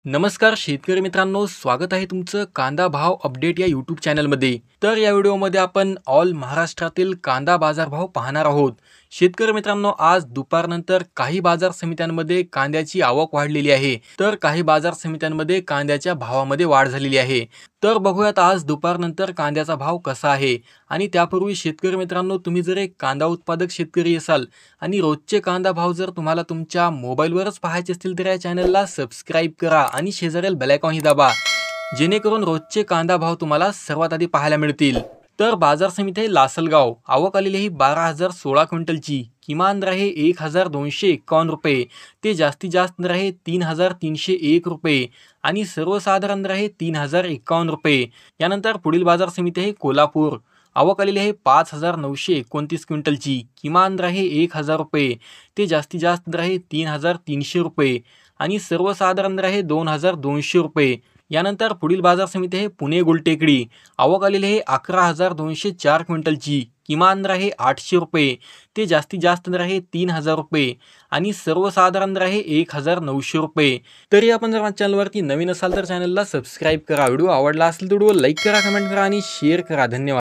नमस्कार शेतकरी मित्रांनो, स्वागत आहे तुमचं कांदा भाव अपडेट या यूट्यूब चॅनलमध्ये। तर या व्हिडिओमध्ये आपण ऑल महाराष्ट्रातील कांदा बाजारभाव पाहणार आहोत। शेतकरी मित्रांनो, आज दुपारनंतर काही बाजार समित्यांमध्ये कांद्याची आवक वाढलेली आहे, तर काही बाजार समित्यांमध्ये कांद्याच्या भावामध्ये वाढ झालेली आहे। तर बघूयात आज दुपारनंतर कांद्याचा भाव कसा आहे। आणि त्यापूर्वी शेतकरी मित्रांनो, तुम्ही जर एक कांदा उत्पादक शेतकरी असाल आणि रोजचे कांदा भाव जर तुम्हाला तुमच्या मोबाईलवरच पाहायचे असतील तर या चॅनलला सबस्क्राईब करा आणि शेजारील बेल आयकॉन दाबा, जेणेकरून रोजचे कांदा भाव तुम्हाला सर्वात आधी पाहायला मिळतील। तर बाजार समिती आहे लासलगाव, आवक आलेली आहे 12,016 क्विंटलची। किमान दर आहे 1,251 रुपये ते जास्तीत जास्त दर आहे 3,301 रुपये आणि सर्वसाधारण दर आहे 3,051 रुपये। यानंतर पुढील बाजार समिती आहे कोल्हापूर, आवक आलेली आहे 5,929 क्विंटलची। किमान दर आहे 1,000 रुपये ते जास्तीत जास्त दर आहे 3,300 रुपये आणि सर्वसाधारण दर आहे 2,200 रुपये। यानंतर पुढील बाजार समिती आहे पुणे गुलटेकडी, आवक आलेली आहे 11,204 क्विंटलची। किमान दर आहे 800 रुपये ते जास्तीत जास्त दर आहे 3,000 रुपये आणि सर्वसाधारण दर आहे 1,900 रुपये। तरी आपण जर माझ्या चॅनलवरती नवीन असाल तर चॅनलला सबस्क्राईब करा, व्हिडिओ आवडला असेल तर व्हिडिओ लाईक करा, कमेंट करा आणि शेअर करा। धन्यवाद।